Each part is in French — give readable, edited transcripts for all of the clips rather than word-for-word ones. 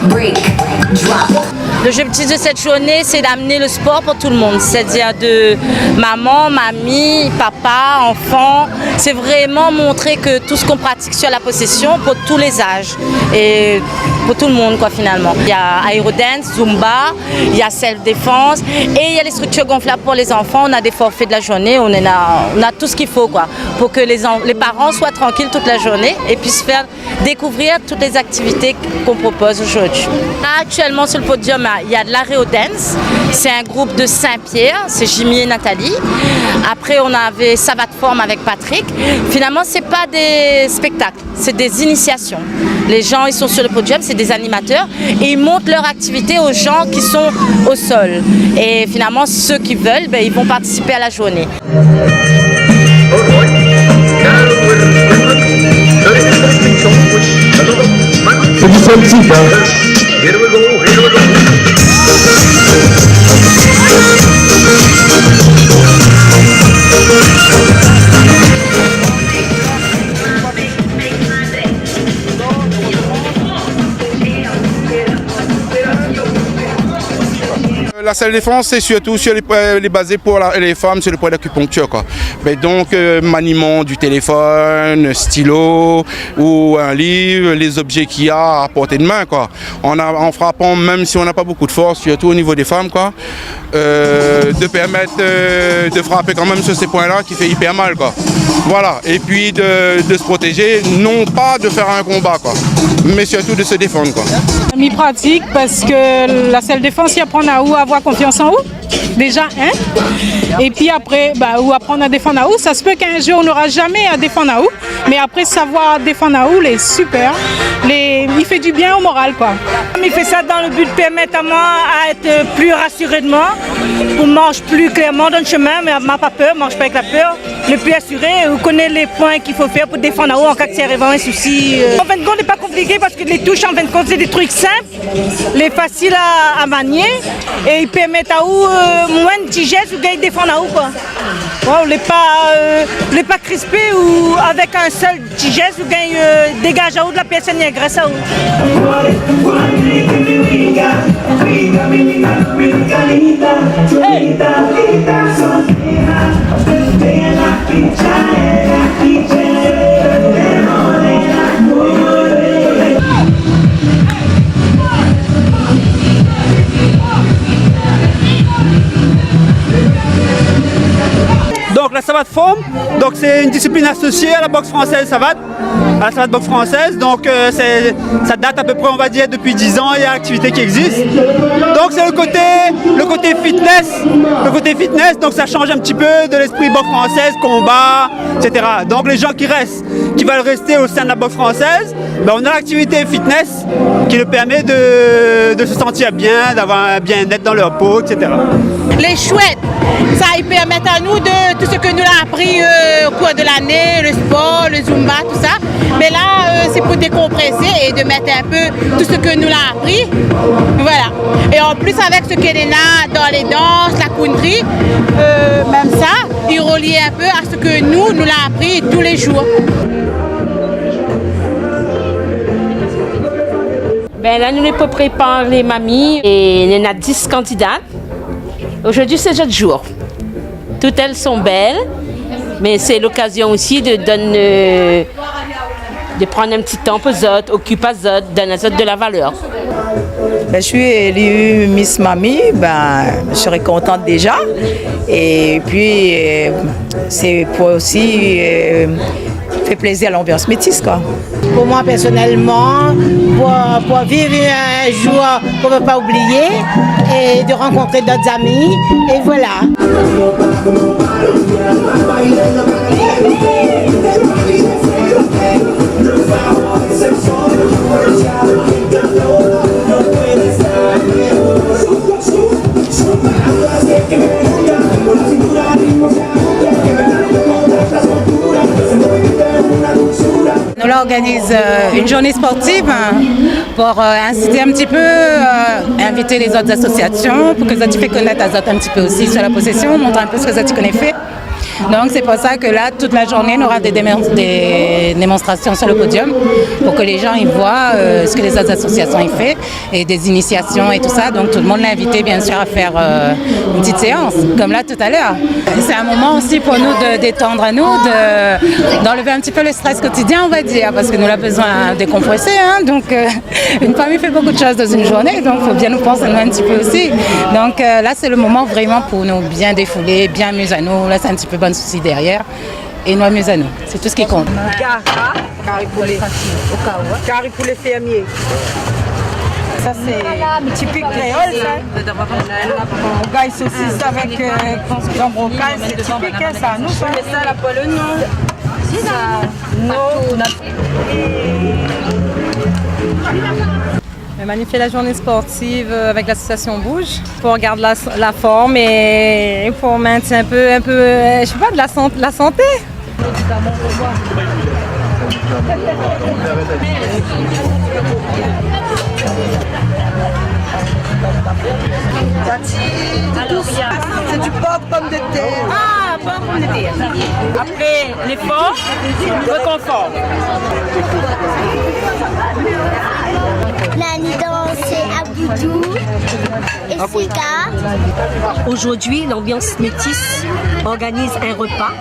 break, drop. L'objectif de cette journée, c'est d'amener le sport pour tout le monde, c'est-à-dire de maman, mamie, papa, enfant. C'est vraiment montrer que tout ce qu'on pratique sur la possession pour tous les âges et pour tout le monde quoi finalement. Il y a aérodance, zumba, il y a self-défense et il y a les structures gonflables pour les enfants. On a des forfaits de la journée, on a tout ce qu'il faut quoi, pour que les parents soient tranquilles toute la journée et puissent faire découvrir toutes les activités qu'on propose aujourd'hui. Actuellement sur le podium, il y a de l'aérodance, c'est un groupe de Saint-Pierre, c'est Jimmy et Nathalie. Après on avait Savate Forme avec Patrick. Finalement c'est pas des spectacles, c'est des initiations. Les gens ils sont sur le podium, c'est des animateurs et ils montrent leur activité aux gens qui sont au sol. Et finalement ceux qui veulent, ils vont participer à la journée. C'est du celtique, hein. La salle de défense, c'est surtout sur les basés pour les femmes sur le point d'acupuncture. Mais donc, maniement du téléphone, stylo ou un livre, les objets qu'il y a à portée de main. En frappant, même si on n'a pas beaucoup de force, surtout au niveau des femmes, de permettre de frapper quand même sur ces points-là qui fait hyper mal. Voilà. Et puis de se protéger, non pas de faire un combat, mais surtout de se défendre. Mi pratique parce que la salle de défense, il apprend à où avoir confiance en vous, déjà, et puis après, où apprendre à défendre à où. Ça se peut qu'un jour on n'aura jamais à défendre à où, mais après savoir défendre à où, c'est super. Il fait du bien au moral, Il fait ça dans le but de permettre à moi à être plus rassuré de moi, pour marcher plus clairement dans le chemin, mais m'a pas peur, marche pas avec la peur, le plus assuré, ou connaître les points qu'il faut faire pour défendre à où en cas que c'est arrivé un souci. En fin de compte, c'est pas compliqué parce que les touches, en fin de compte, c'est des trucs simples, les faciles à manier, et ils permettent à où moins de petits gestes ou gars défendre à où on n'est pas crispé ou avec un seul petit geste ou gars dégage à où de la personne et grâce à où. Donc la savate forme, c'est une discipline associée à la boxe française savate, à la savate boxe française. Donc ça date à peu près, on va dire, depuis 10 ans, il y a l'activité qui existe. Donc c'est le côté fitness, donc ça change un petit peu de l'esprit boxe française, combat, etc. Donc les gens qui veulent rester au sein de la boxe française, on a l'activité fitness qui leur permet de se sentir bien, d'avoir un bien-être dans leur peau, etc. Les chouettes, ça ils permettent à nous de tout ce que nous a appris au cours de l'année, le sport, le zumba, tout ça. Mais là, c'est pour décompresser et de mettre un peu tout ce que nous a appris. Voilà. Et en plus, avec ce qu'elle a dans les danses, la country, même ça, il relie un peu à ce que nous l'a appris tous les jours. Là, nous les préparons les mamies et il y en a 10 candidates. Aujourd'hui, c'est 7 jours. Toutes elles sont belles, mais c'est l'occasion aussi de prendre un petit temps pour eux autres, occuper eux autres, donner aux autres de la valeur. Je suis élue Miss Mamie, je serais contente déjà. Et puis, c'est pour aussi faire plaisir à l'ambiance métisse, Pour moi, personnellement, pour vivre un jour qu'on ne peut pas oublier et de rencontrer d'autres amis, et voilà. Nous là, organise une journée sportive pour inciter un petit peu, inviter les autres associations pour que ça te fait connaître les autres un petit peu aussi sur la possession, montrer un peu ce que ça te connaît fait. Donc c'est pour ça que là, toute la journée, on aura des démonstrations sur le podium pour que les gens y voient ce que les autres associations y font et des initiations et tout ça. Donc tout le monde l'a invité bien sûr à faire une petite séance, comme là tout à l'heure. C'est un moment aussi pour nous de détendre à nous, d'enlever un petit peu le stress quotidien, on va dire, parce que nous avons besoin de décompresser. Hein, donc une famille fait beaucoup de choses dans une journée, donc il faut bien nous penser à nous un petit peu aussi. Donc là, c'est le moment vraiment pour nous bien défouler, bien amuser à nous. Là, c'est un petit peu bon souci derrière. Et nous amuser à nous. C'est tout ce qui compte. Carré pour les fermiers. Ça, c'est typique créole, ça. On gagne saucisse avec jambon caille, c'est typique, hein, ça. Nous, ça, la poêle, non. C'est ça. Non. Magnifier la journée sportive avec l'association Bouge pour garder la forme et pour maintenir un peu, je sais pas, de la santé. C'est du porc pomme de terre. Ah, porc pomme de terre. Après l'effort, réconfort. La danse à Boudou et Sika. Aujourd'hui, l'ambiance métisse organise un repas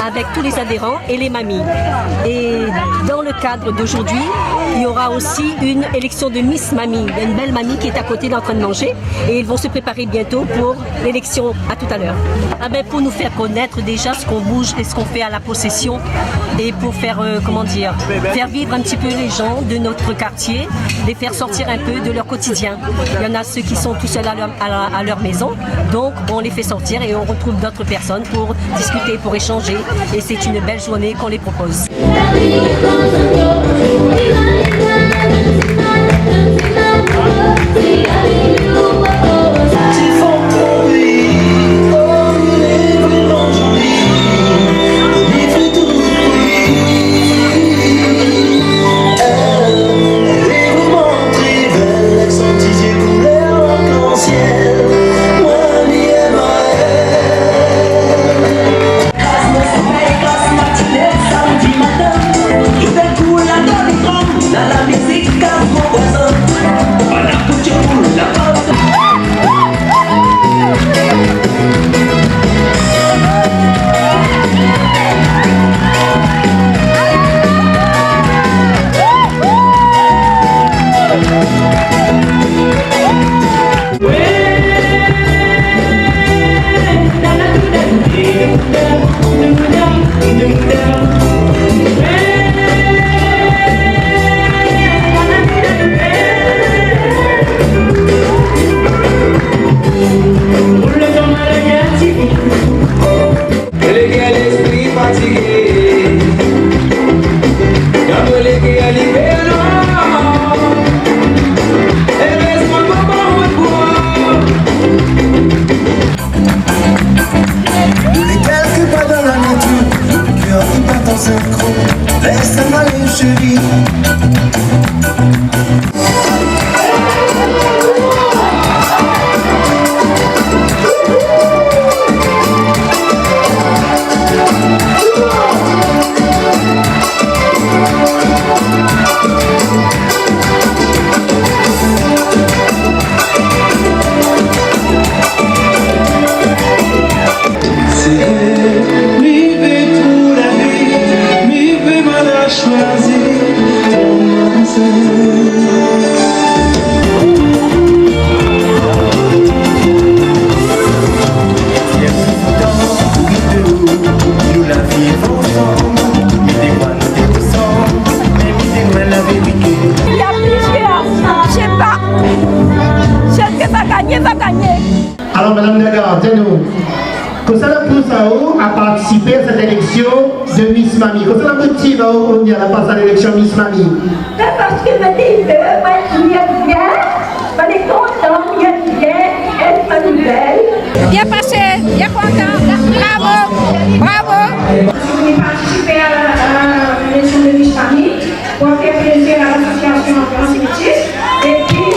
avec tous les adhérents et les mamies. Et dans le cadre d'aujourd'hui, il y aura aussi une élection de Miss Mamie. Il y a une belle mamie qui est à côté en train de manger et ils vont se préparer bientôt pour l'élection. À tout à l'heure. Ah ben, pour nous faire connaître déjà ce qu'on bouge et ce qu'on fait à la possession et pour faire, faire vivre un petit peu les gens de notre quartier, les faire sortir un peu de leur quotidien. Il y en a ceux qui sont tout seuls à leur maison, donc on les fait sortir et on retrouve d'autres personnes pour discuter, pour échanger et c'est une belle journée qu'on les propose. Alors, Madame Nagar, dites-nous, comment ça pousse à participer à cette élection de Miss Mamie? Comment ça motive à passer à l'élection Miss Mamie? Parce que je me dis que moi, je viens bien, je suis content, je bien, elle est nouvelle. Bien passé, bien content, bravo, bravo. Je vais participer à l'élection de Miss Mamie pour faire plaisir à l'association Enfance Métis et puis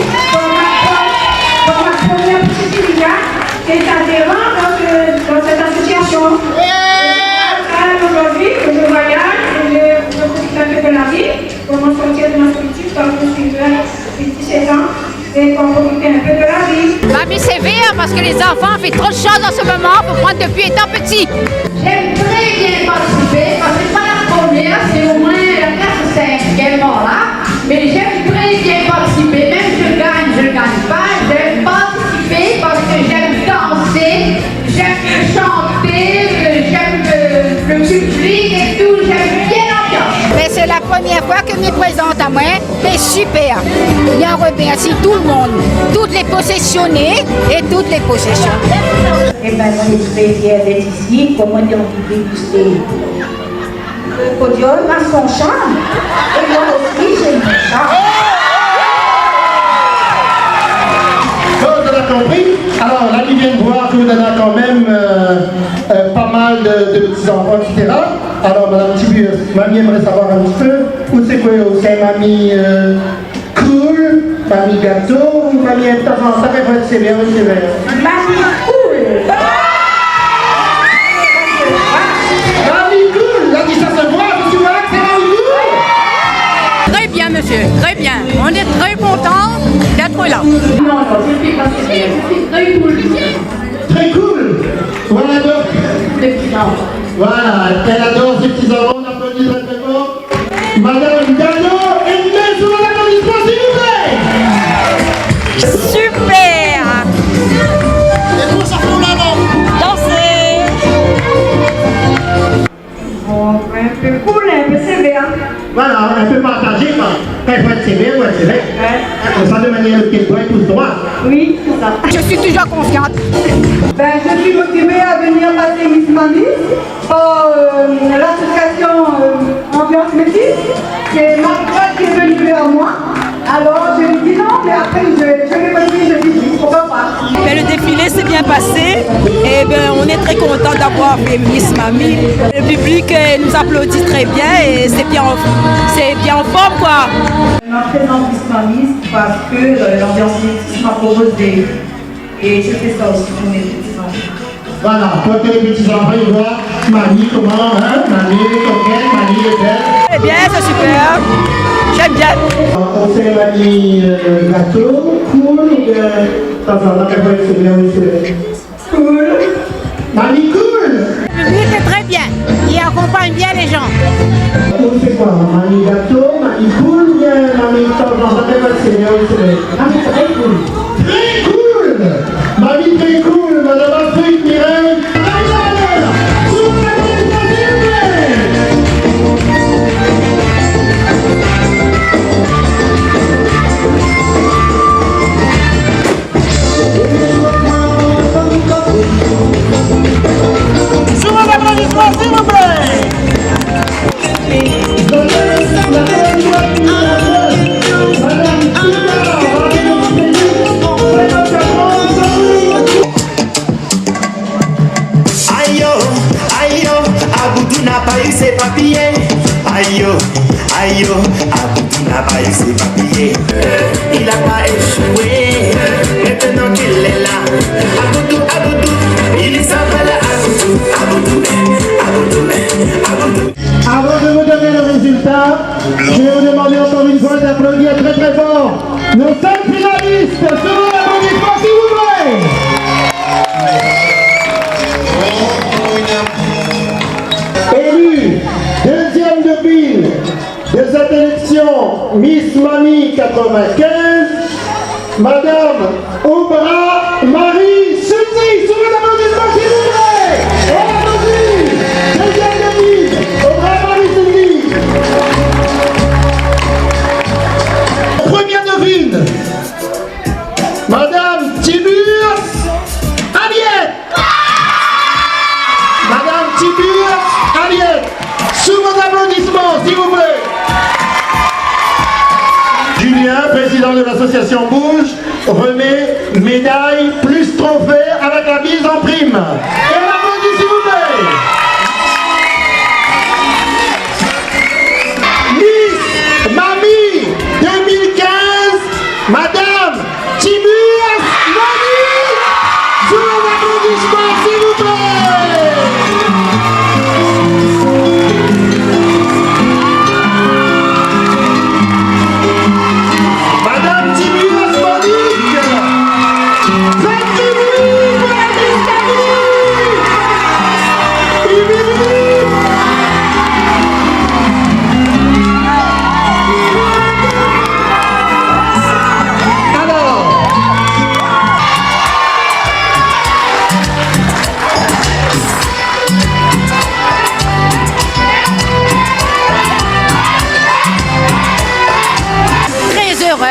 pour ma première petite fille, qui est adhérent dans cette association. sortir de ma politique, comme je suis jeune, depuis 17 ans, et pour profiter un peu de la vie. Mamie sévère parce que les enfants font trop de choses en ce moment pour prendre depuis étant petit. J'aime très bien participer parce que c'est pas la première, c'est au moins la classe 5e là. Mais j'aime très bien participer, même si je gagne pas, j'aime participer parce que j'aime danser, j'aime chanter, j'aime le public et tout, j'aime bien l'ambiance. Mais c'est la première fois que je me présente à moi, c'est super. Bien remercie tout le monde, toutes les possessionnés et toutes les possessions. Eh bien, on est très fiers d'être ici, pour moi, on peut déguster. Le podium a son charme, et moi aussi j'ai mon charme. Bon, on a compris. Alors, là, qui vient de voir que vous en avez quand même pas mal de petits-enfants, etc. Alors, Madame Tiburce, mamie aimerait savoir un petit peu, où c'est quoi, c'est mamie cool, mamie gâteau, ou mamie de temps en temps, c'est bien, c'est bien. Mamie cool. Mamie cool, là, qui ça se voit, je suis là que c'est mamie cool. Très bien, monsieur, très bien. On est très contents d'être là. Non, je suis pas sévère, je suis très cool. Très cool. Voilà donc. Voilà, elle adore ces petits enfants, on applaudit très très fort. Madame Gano, une main sur l'applaudissement s'il vous plaît. Super. Et pour ça pour maman. Danser. Bon, un peu cool, un peu sévère. Voilà, un peu partagé, quand il faut être sévère ou être sévère. Comme ça, de manière qu'elle doit être tous droit. Oui, c'est ça. Je suis toujours confiante. Ben, je suis motivée à venir passer Miss Mamie par l'association Ambiance Métis. C'est Marc qui est venue vers moi. Alors, je lui dis non, mais après, je l'ai passé, je lui dis pourquoi pas. Ben, le défilé s'est bien passé et ben, on est très content d'avoir fait Miss Mamie. Le public nous applaudit très bien et c'est bien en forme quoi. Je m'appelle Miss Mamie parce que l'Ambiance Métis m'a proposé et je fais ça aussi pour mes petits-enfants. Voilà, pour que les petits-enfants ils voient mamie comment, hein, mamie est coquette, mamie est belle. C'est bien, c'est super. J'aime bien. On fait mamie gâteau, cool, ou bien de temps en temps, elle va être bien, oui, c'est bien. Cool. Mamie cool. Le public est très bien. Il accompagne bien les gens. On fait quoi, mamie gâteau, mamie cool, ou bien mamie de temps en temps, elle va être bien, oui, c'est bien. Mamie très cool. Très cool. Mamie très cool, Madame Afrique, Mireille. Sous vos applaudissements, s'il vous plaît. Aboudou n'a pas eu ses papiers. Aïe, aïe, Aboudou n'a pas eu ses papiers. Il a pas échoué. Maintenant qu'il est là. Aboudou, Aboudou, il s'appelle Aboudou, Aboudou, Aboudou, Aboudou. Avant de vous donner le résultat, je vais vous demander encore une fois d'applaudir très très fort nos 5 finalistes. Sur l'applaudissement, s'il vous plaît. Élu deuxième de pile de cette élection Miss Mamie 95, Madame Aubra Marie Suzy. Sur l'applaudissement, s'il vous plaît. On applaudit. Deuxième de pile, Aubra Marie Suzy. Première devine, Madame Tiburce Aliette. Madame Tiburce Aliette. Sous vos applaudissements, s'il vous plaît. Julien, président de l'association Bouge, remet médaille plus trophée avec la mise en prime. Et on applaudit, s'il vous plaît. Miss Mamie 2015, Madame Tiburce Mamie. Sous vos applaudissements, s'il vous plaît.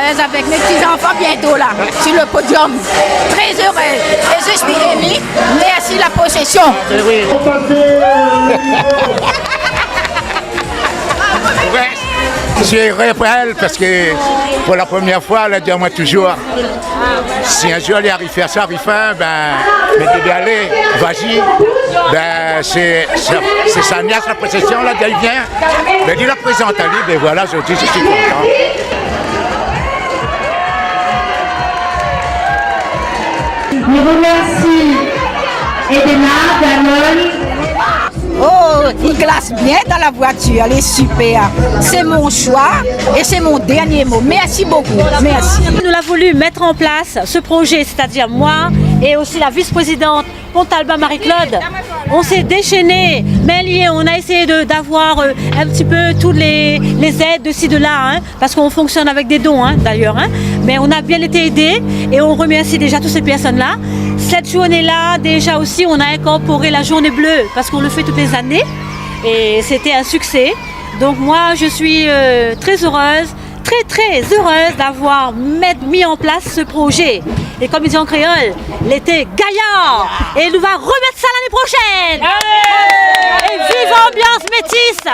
heureuse avec mes petits-enfants bientôt là, sur le podium. Très heureuse. Et je suis émue. Merci la possession. Je suis heureux pour elle parce que pour la première fois, elle a dit à moi toujours, si un jour elle arrive à faire ça, ben, mais aller, vas-y, ben, c'est sa nièce, la possession, là, elle vient, ben, il la présente à lui, ben voilà, je dis, je suis content. Je remercie Edena, Danone. Oh, il glace bien dans la voiture, elle est super. C'est mon choix et c'est mon dernier mot. Merci beaucoup. Merci. Nous avons voulu mettre en place ce projet, c'est-à-dire moi et aussi la vice-présidente Pontalba Marie-Claude. On s'est déchaîné, mais lié, on a essayé d'avoir un petit peu toutes les aides de ci, de là, hein, parce qu'on fonctionne avec des dons d'ailleurs. Mais on a bien été aidés et on remercie déjà toutes ces personnes-là. Cette journée-là, déjà aussi, on a incorporé la journée bleue parce qu'on le fait toutes les années et c'était un succès. Donc moi, je suis très heureuse, très heureuse d'avoir mis en place ce projet. Et comme ils disent en créole, l'été gaillard. Et nous va remettre ça l'année prochaine. Et vive ambiance métisse.